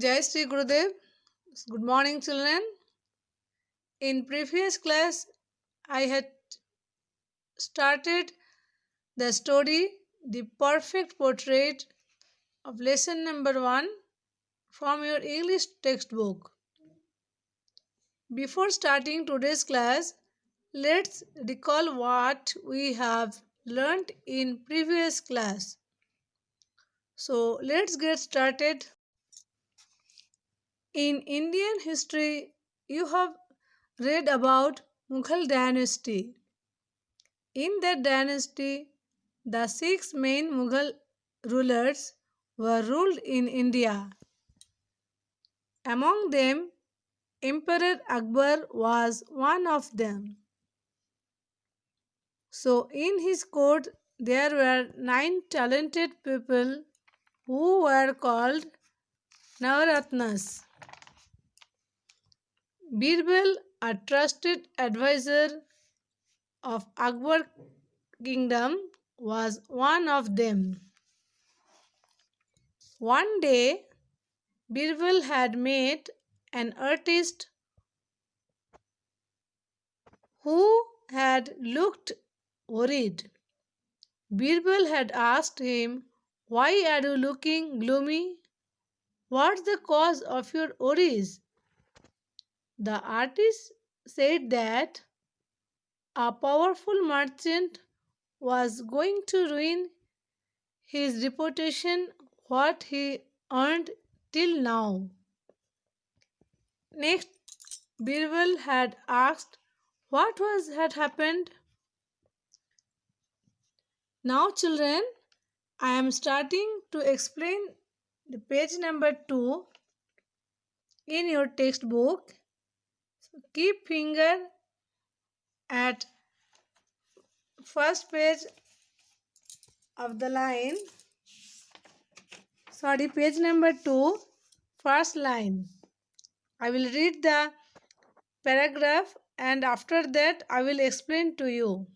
Jai Sri Gurudev. Good morning, children. In previous class, I had started the story The Perfect Portrait of lesson number 1 from your English textbook. Before starting today's class, let's recall what we have learnt in previous class. So, let's get started. In Indian history, you have read about Mughal dynasty. In that dynasty, the six main Mughal rulers were ruled in India. Among them, Emperor Akbar was one of them. So, in his court, there were 9 talented people who were called Navaratnas. Birbal, a trusted advisor of Akbar kingdom, was one of them. One day, Birbal had met an artist who had looked worried. Birbal had asked him, "Why are you looking gloomy? What's the cause of your worries?" The artist said that a powerful merchant was going to ruin his reputation, what he earned till now. Next, Birbal had asked what was had happened. Now, children, I am starting to explain the page number 2 in your textbook. So keep finger at first page of the line. Sorry, page number 2, first line. I will read the paragraph and after that I will explain to you.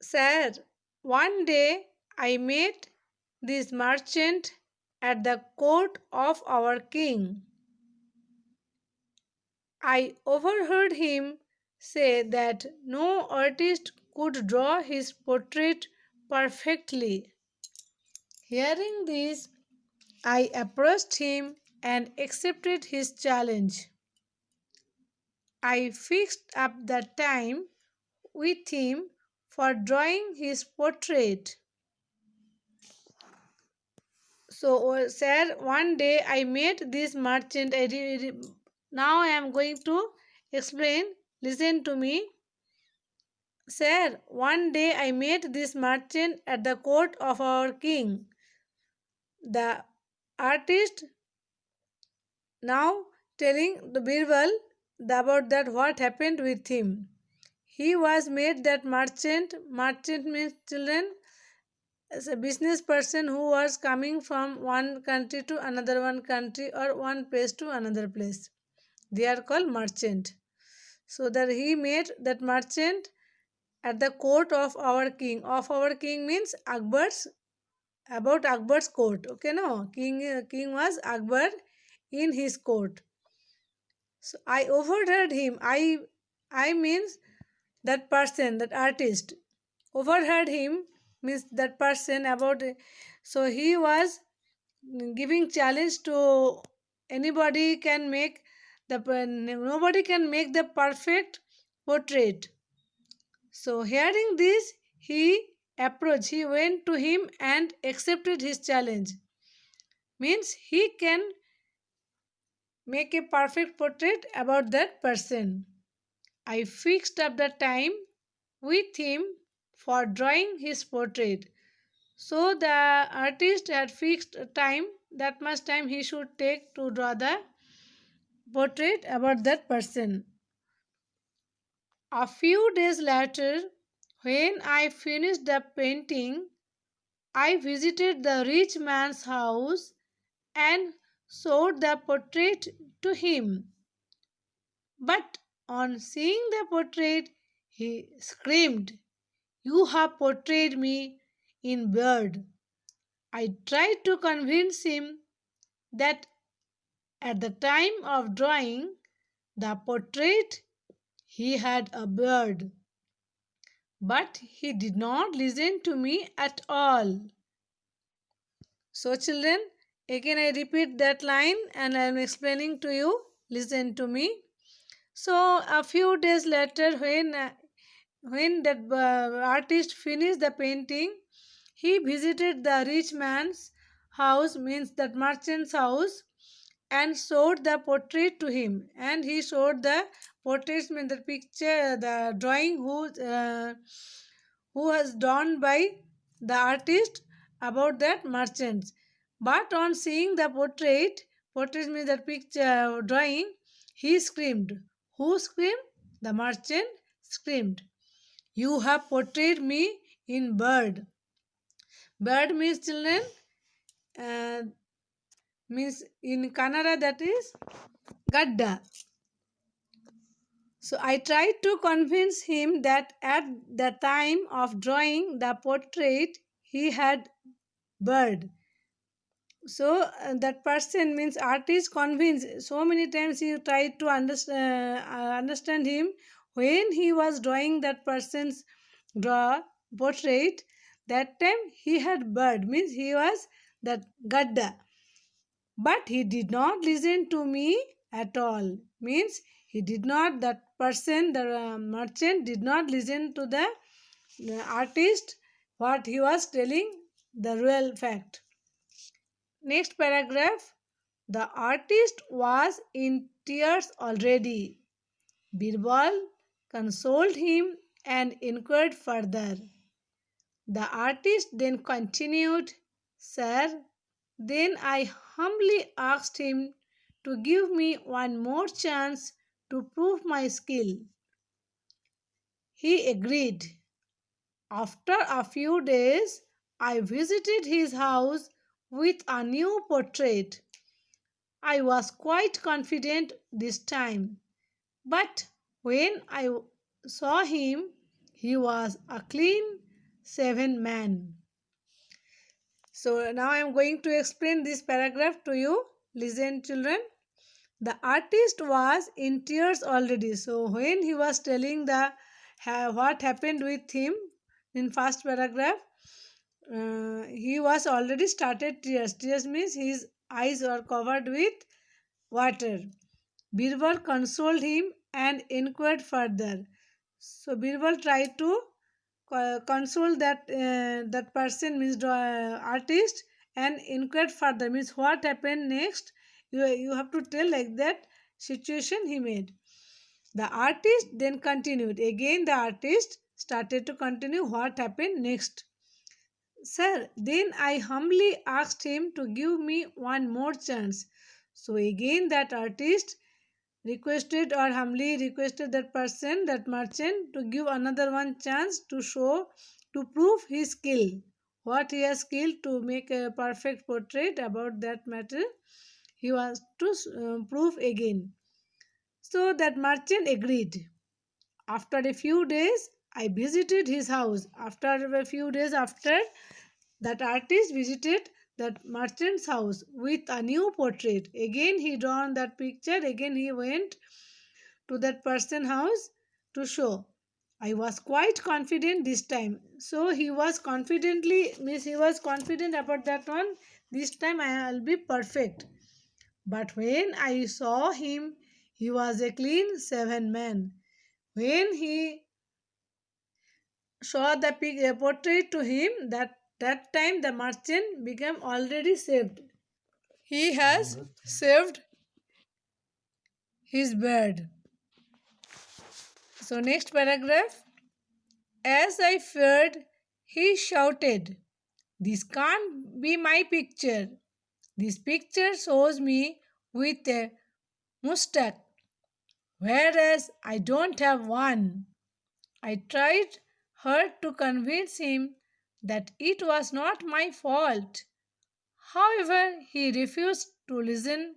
Sir, one day I met this merchant at the court of our king. I overheard him say that no artist could draw his portrait perfectly. Hearing this, I approached him and accepted his challenge. I fixed up the time with him for drawing his portrait. So, sir, one day I met this merchant. Now I am going to explain. Listen to me. Sir, one day I met this merchant at the court of our king. The artist now telling the Birbal about that what happened with him. He was made that merchant. Merchant means children as a business person who was coming from one country to another one country or one place to another place. They are called merchant. So that he made that merchant at the court of our king. Of our king means Akbar's, about Akbar's court. Okay, no, king was Akbar in his court. So I overheard him. I means that person, that artist. Overheard him means that person about. So he was giving challenge to anybody can make the nobody can make the perfect portrait. So hearing this, he went to him and accepted his challenge. Means he can make a perfect portrait about that person. I fixed up the time with him for drawing his portrait. So the artist had fixed a time, that much time he should take to draw the portrait about that person. A few days later, when I finished the painting, I visited the rich man's house and showed the portrait to him. But on seeing the portrait, he screamed, "You have portrayed me in bird. I tried to convince him that at the time of drawing the portrait he had a beard, but he did not listen to me at all. So, children, again I repeat that line and I am explaining to you. Listen to me. So, a few days later, when that artist finished the painting, he visited the rich man's house, means that merchant's house, and showed the portrait to him. And he showed the portraits, means the picture, the drawing who was drawn by the artist about that merchant. But on seeing the portrait means that picture drawing, he screamed. Who screamed? The merchant screamed. You have portrayed me in bird. Bird means children, uh, means in Kannada that is gadda. So I tried to convince him that at the time of drawing the portrait he had bird. So that person means artist convinced so many times he tried to understand him when he was drawing that person's draw portrait. That time he had bird, means he was that gadda, but he did not listen to me at all, means he did not, that person, the merchant did not listen to the artist what he was telling, the real fact. Next paragraph. The artist was in tears already. Birbal consoled him and inquired further. The artist then continued, Sir, then I humbly asked him to give me one more chance to prove my skill. He agreed. After a few days, I visited his house with a new portrait. I was quite confident this time, but when I saw him, he was a clean shaven man. So now I am going to explain this paragraph to you. Listen, children. The artist was in tears already. So when he was telling the what happened with him in first paragraph, he was already started tears. Tears means his eyes were covered with water. Birbal consoled him and inquired further. So Birbal tried to console that person, means artist, and inquired further, means what happened next. You have to tell like that situation he made. The artist then continued. Again the artist started to continue what happened next. Sir, then I humbly asked him to give me one more chance. So again that artist requested or humbly requested that person, that merchant, to give another one chance to show, to prove his skill. What he has skill to make a perfect portrait about that matter. He wants to prove again. So that merchant agreed. After a few days, I visited his house. After a few days after, that artist visited that merchant's house with a new portrait. Again he drawn that picture. Again he went to that person house to show. I was quite confident this time. So he was confidently, means he was confident about that one. This time I will be perfect. But when I saw him, he was a clean shaven man. When he saw the portrait to him, that time the merchant became already saved. He has saved his bird. So next paragraph. As I feared, he shouted, This can't be my picture. This picture shows me with a mustache, whereas I don't have one. I tried hard to convince him that it was not my fault. However, he refused to listen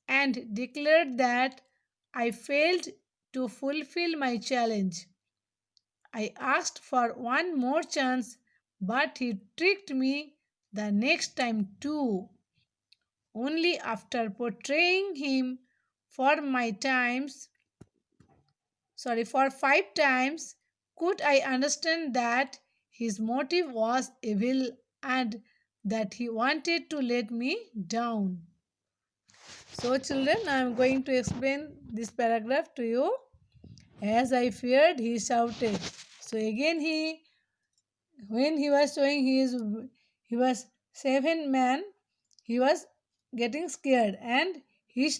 and declared that I failed to fulfill my challenge. I asked for one more chance, but he tricked me the next time too. Only after portraying him for for 5 times could I understand that his motive was evil and that he wanted to let me down. So, children, I am going to explain this paragraph to you. As I feared, he shouted. So again, when he was showing he was seven man, he was getting scared, and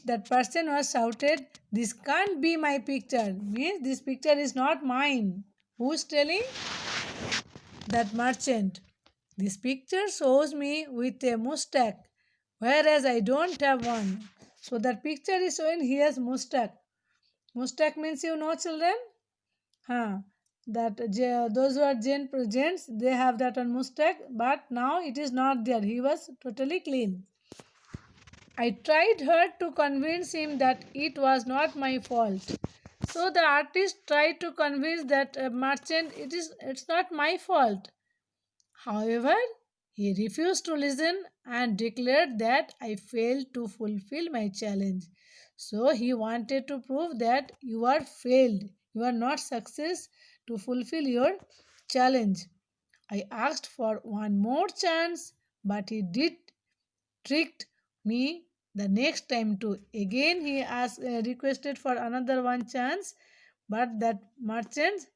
that person was shouted, "This can't be my picture." Means this picture is not mine. Who's telling? That merchant. This picture shows me with a mustache, whereas I don't have one. So that picture is showing he has mustache. Mustache means, you know, children? Huh. Those who are gents, they have that on mustache, but now it is not there. He was totally clean. I tried hard to convince him that it was not my fault. So the artist tried to convince that merchant it's not my fault. However, he refused to listen and declared that I failed to fulfill my challenge. So he wanted to prove that you are failed, you are not success to fulfill your challenge. I asked for one more chance, but he did tricked me the next time too. Again he requested for another one chance, but that merchant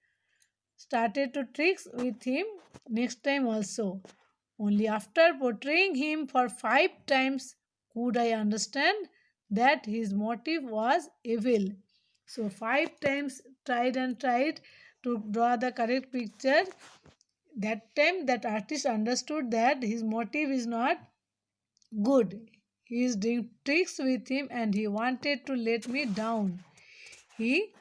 started to tricks with him next time also. Only after portraying him for 5 times could I understand that his motive was evil. So 5 times tried and tried to draw the correct picture. That time that artist understood that his motive is not good. He is doing tricks with him and he wanted to let me down. He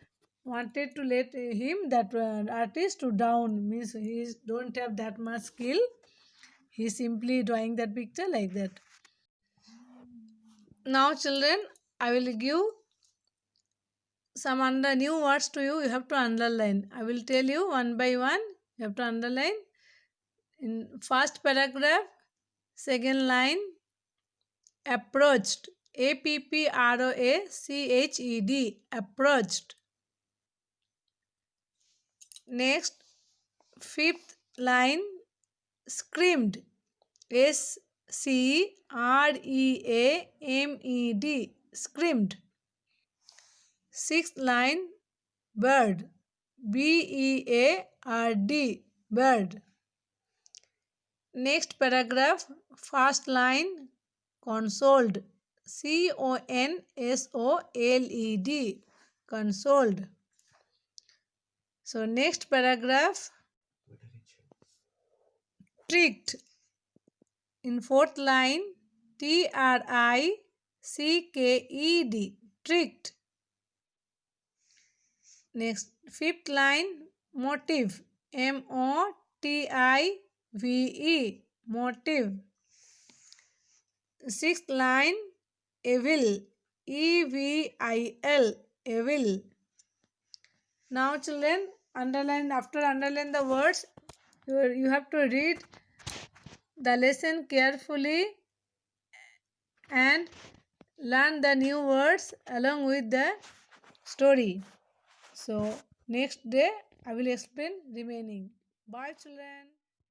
wanted to let him that artist to down, means he don't have that much skill. He simply drawing that picture like that. Now children, I will give some under new words to you. You have to underline. I will tell you one by one. You have to underline. In first paragraph, second line, approached, approached, approached. Next, fifth line, screamed, screamed, screamed. Sixth line, bird, beard, bird. Next paragraph, first line, consoled, consoled, consoled. So next paragraph, tricked. In fourth line, tricked, tricked. Next, fifth line, motive, motive, motive. Sixth line, evil, evil, evil. Now children, after underline the words, you have to read the lesson carefully and learn the new words along with the story. So next day I will explain remaining. Bye children.